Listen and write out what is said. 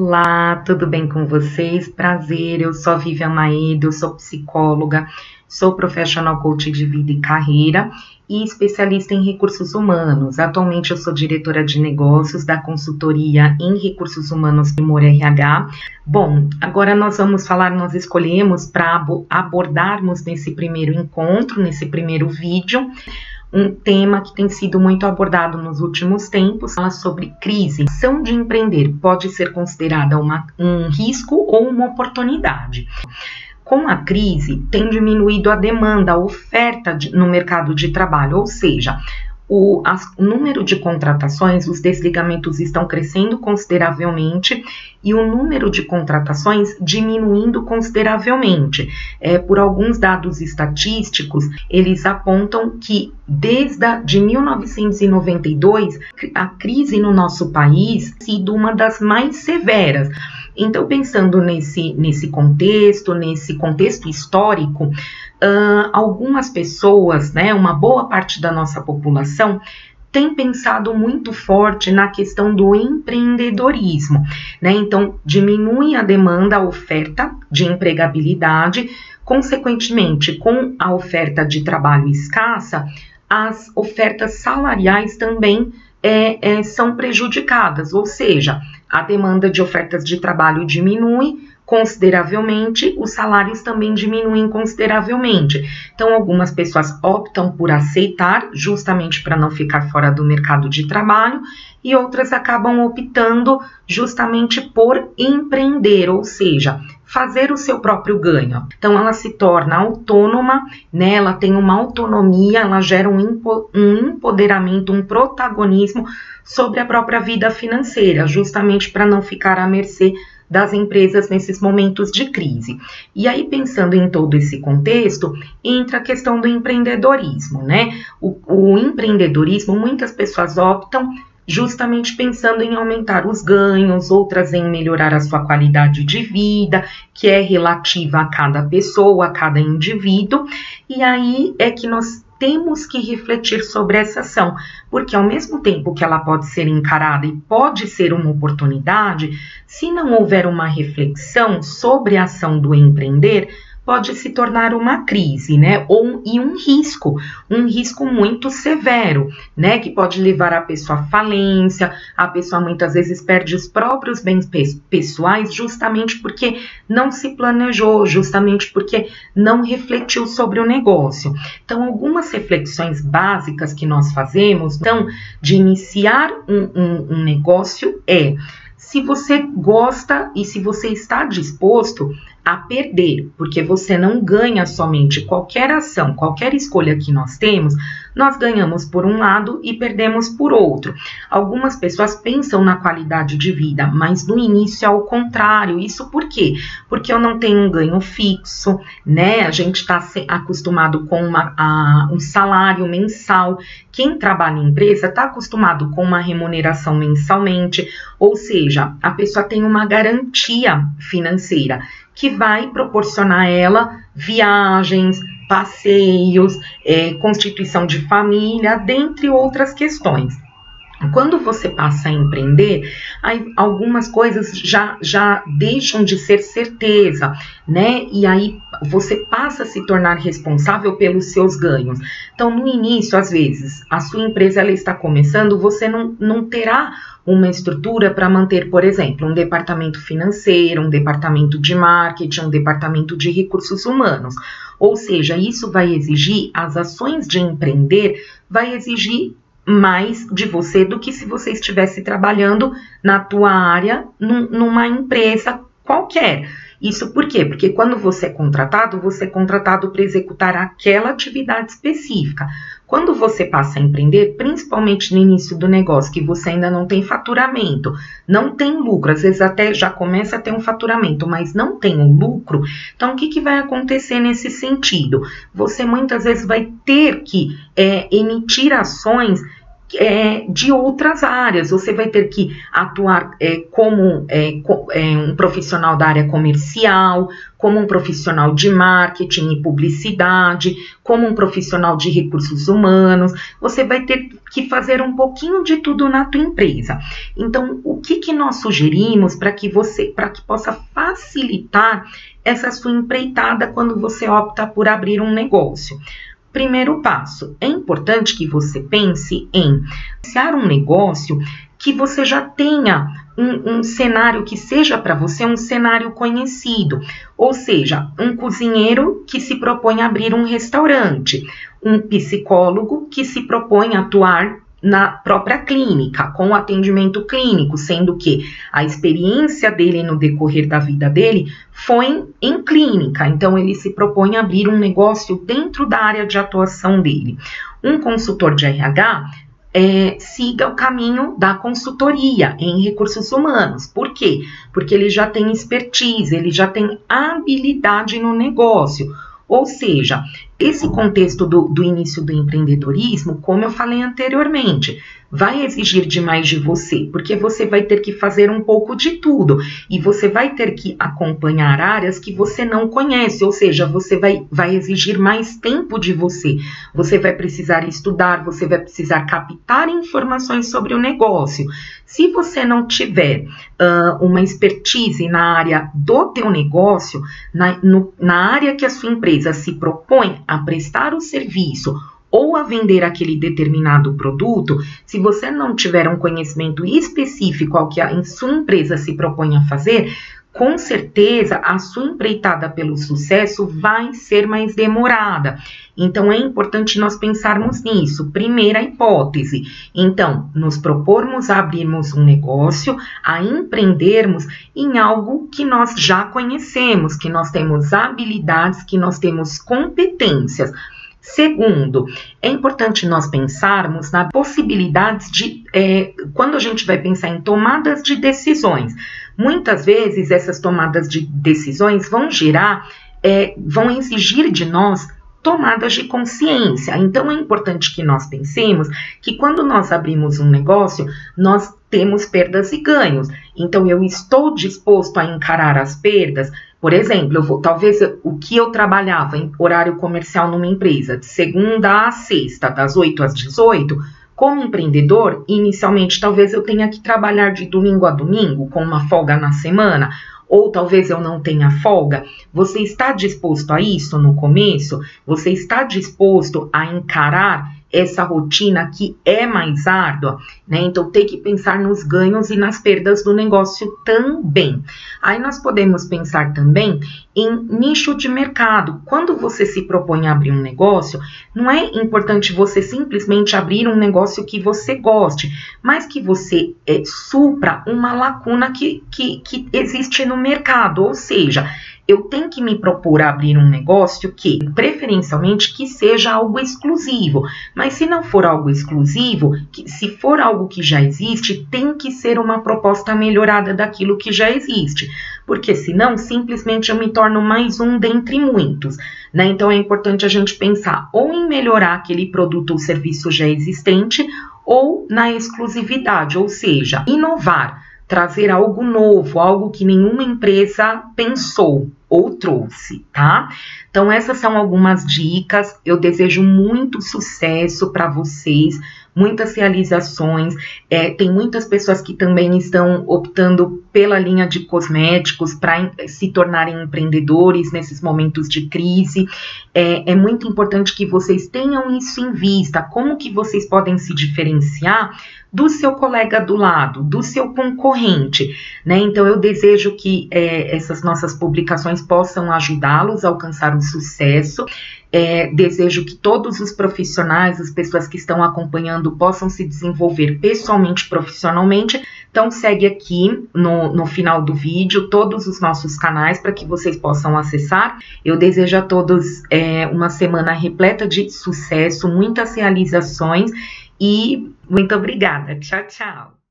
Olá, tudo bem com vocês? Prazer, eu sou a Vivian Maeda, eu sou psicóloga, sou professional coach de vida e carreira e especialista em recursos humanos. Atualmente eu sou diretora de negócios da consultoria em recursos humanos Primor RH. Bom, agora nós escolhemos para abordarmos nesse primeiro encontro, nesse primeiro vídeo, um tema que tem sido muito abordado nos últimos tempos, fala sobre crise. A ação de empreender pode ser considerada um risco ou uma oportunidade. Com a crise, tem diminuído a demanda, a oferta no mercado de trabalho, ou seja, o número de contratações, os desligamentos estão crescendo consideravelmente e o número de contratações diminuindo consideravelmente. Por alguns dados estatísticos, eles apontam que desde 1992, a crise no nosso país tem sido uma das mais severas. Então, pensando nesse contexto histórico, algumas pessoas, uma boa parte da nossa população, tem pensado muito forte na questão do empreendedorismo, Então, diminui a demanda, a oferta de empregabilidade, consequentemente, com a oferta de trabalho escassa, as ofertas salariais também são prejudicadas, ou seja, a demanda de ofertas de trabalho diminui consideravelmente, os salários também diminuem consideravelmente. Então, algumas pessoas optam por aceitar, justamente para não ficar fora do mercado de trabalho, e outras acabam optando justamente por empreender, ou seja, fazer o seu próprio ganho. Então, ela se torna autônoma, ela tem uma autonomia, ela gera um empoderamento, um protagonismo sobre a própria vida financeira, justamente para não ficar à mercê das empresas nesses momentos de crise. E aí, pensando em todo esse contexto, entra a questão do empreendedorismo, O empreendedorismo, muitas pessoas optam justamente pensando em aumentar os ganhos, outras em melhorar a sua qualidade de vida, que é relativa a cada pessoa, a cada indivíduo, e aí é que nós temos que refletir sobre essa ação, porque ao mesmo tempo que ela pode ser encarada e pode ser uma oportunidade, se não houver uma reflexão sobre a ação do empreender, pode se tornar uma crise, e um risco muito severo, que pode levar a pessoa à falência, a pessoa muitas vezes perde os próprios bens pessoais justamente porque não se planejou, justamente porque não refletiu sobre o negócio. Então, algumas reflexões básicas que nós fazemos, de iniciar um negócio se você gosta e se você está disposto a perder, porque você não ganha somente qualquer ação, qualquer escolha que nós temos, nós ganhamos por um lado e perdemos por outro. Algumas pessoas pensam na qualidade de vida, mas no início é o contrário. Isso por quê? Porque eu não tenho um ganho fixo, A gente está acostumado com um salário mensal. Quem trabalha em empresa está acostumado com uma remuneração mensalmente, ou seja, a pessoa tem uma garantia financeira que vai proporcionar a ela viagens, passeios, constituição de família, dentre outras questões. Quando você passa a empreender, aí algumas coisas já deixam de ser certeza, E aí você passa a se tornar responsável pelos seus ganhos. Então, no início, às vezes, a sua empresa ela está começando, você não terá uma estrutura para manter, por exemplo, um departamento financeiro, um departamento de marketing, um departamento de recursos humanos. Ou seja, isso vai exigir, as ações de empreender vai exigir mais de você do que se você estivesse trabalhando na tua área, numa empresa qualquer. Isso por quê? Porque quando você é contratado para executar aquela atividade específica. Quando você passa a empreender, principalmente no início do negócio, que você ainda não tem faturamento, não tem lucro, às vezes até já começa a ter um faturamento, mas não tem um lucro, então o que vai acontecer nesse sentido? Você muitas vezes vai ter que emitir ações de outras áreas. Você vai ter que atuar como um profissional da área comercial, como um profissional de marketing e publicidade, como um profissional de recursos humanos. Você vai ter que fazer um pouquinho de tudo na tua empresa. Então, o que nós sugerimos para que possa facilitar essa sua empreitada quando você opta por abrir um negócio? Primeiro passo, é importante que você pense em iniciar um negócio que você já tenha um cenário que seja para você um cenário conhecido, ou seja, um cozinheiro que se propõe a abrir um restaurante, um psicólogo que se propõe a atuar na própria clínica, com o atendimento clínico, sendo que a experiência dele no decorrer da vida dele foi em clínica, então ele se propõe a abrir um negócio dentro da área de atuação dele. Um consultor de RH siga o caminho da consultoria em recursos humanos. Por quê? Porque ele já tem expertise, ele já tem habilidade no negócio. Ou seja, esse contexto do início do empreendedorismo, como eu falei anteriormente, vai exigir demais de você, porque você vai ter que fazer um pouco de tudo e você vai ter que acompanhar áreas que você não conhece, ou seja, você vai exigir mais tempo de você. Você vai precisar estudar, você vai precisar captar informações sobre o negócio. Se você não tiver uma expertise na área do teu negócio, na área que a sua empresa se propõe a prestar o serviço ou a vender aquele determinado produto, se você não tiver um conhecimento específico ao que a sua empresa se propõe a fazer, com certeza a sua empreitada pelo sucesso vai ser mais demorada. Então é importante nós pensarmos nisso. Primeira hipótese, então, nos propormos a abrirmos um negócio, a empreendermos em algo que nós já conhecemos, que nós temos habilidades, que nós temos competências. Segundo, é importante nós pensarmos na possibilidade de, quando a gente vai pensar em tomadas de decisões, muitas vezes essas tomadas de decisões vão exigir de nós tomadas de consciência. Então é importante que nós pensemos que quando nós abrimos um negócio, nós temos perdas e ganhos. Então eu estou disposto a encarar as perdas. Por exemplo, talvez o que eu trabalhava em horário comercial numa empresa, de segunda a sexta, das 8 às 18, como empreendedor, inicialmente talvez eu tenha que trabalhar de domingo a domingo, com uma folga na semana, ou talvez eu não tenha folga. Você está disposto a isso no começo? Você está disposto a encarar essa rotina que é mais árdua, né? Então tem que pensar nos ganhos e nas perdas do negócio também. Aí nós podemos pensar também em nicho de mercado. Quando você se propõe a abrir um negócio, não é importante você simplesmente abrir um negócio que você goste, mas que você supra uma lacuna que existe no mercado, ou seja, eu tenho que me propor a abrir um negócio que, preferencialmente, que seja algo exclusivo. Mas se não for algo exclusivo, se for algo que já existe, tem que ser uma proposta melhorada daquilo que já existe. Porque senão, simplesmente eu me torno mais um dentre muitos, né? Então é importante a gente pensar ou em melhorar aquele produto ou serviço já existente ou na exclusividade, ou seja, inovar. Trazer algo novo, algo que nenhuma empresa pensou ou trouxe, tá? Então essas são algumas dicas, eu desejo muito sucesso para vocês, muitas realizações, tem muitas pessoas que também estão optando pela linha de cosméticos para se tornarem empreendedores nesses momentos de crise. É muito importante que vocês tenham isso em vista, como que vocês podem se diferenciar do seu colega do lado, do seu concorrente, né? Então eu desejo que essas nossas publicações possam ajudá-los a alcançar o sucesso. Desejo que todos os profissionais, as pessoas que estão acompanhando, possam se desenvolver pessoalmente, profissionalmente. Então segue aqui no final do vídeo todos os nossos canais para que vocês possam acessar. Eu desejo a todos uma semana repleta de sucesso, muitas realizações e muito obrigada. Tchau, tchau.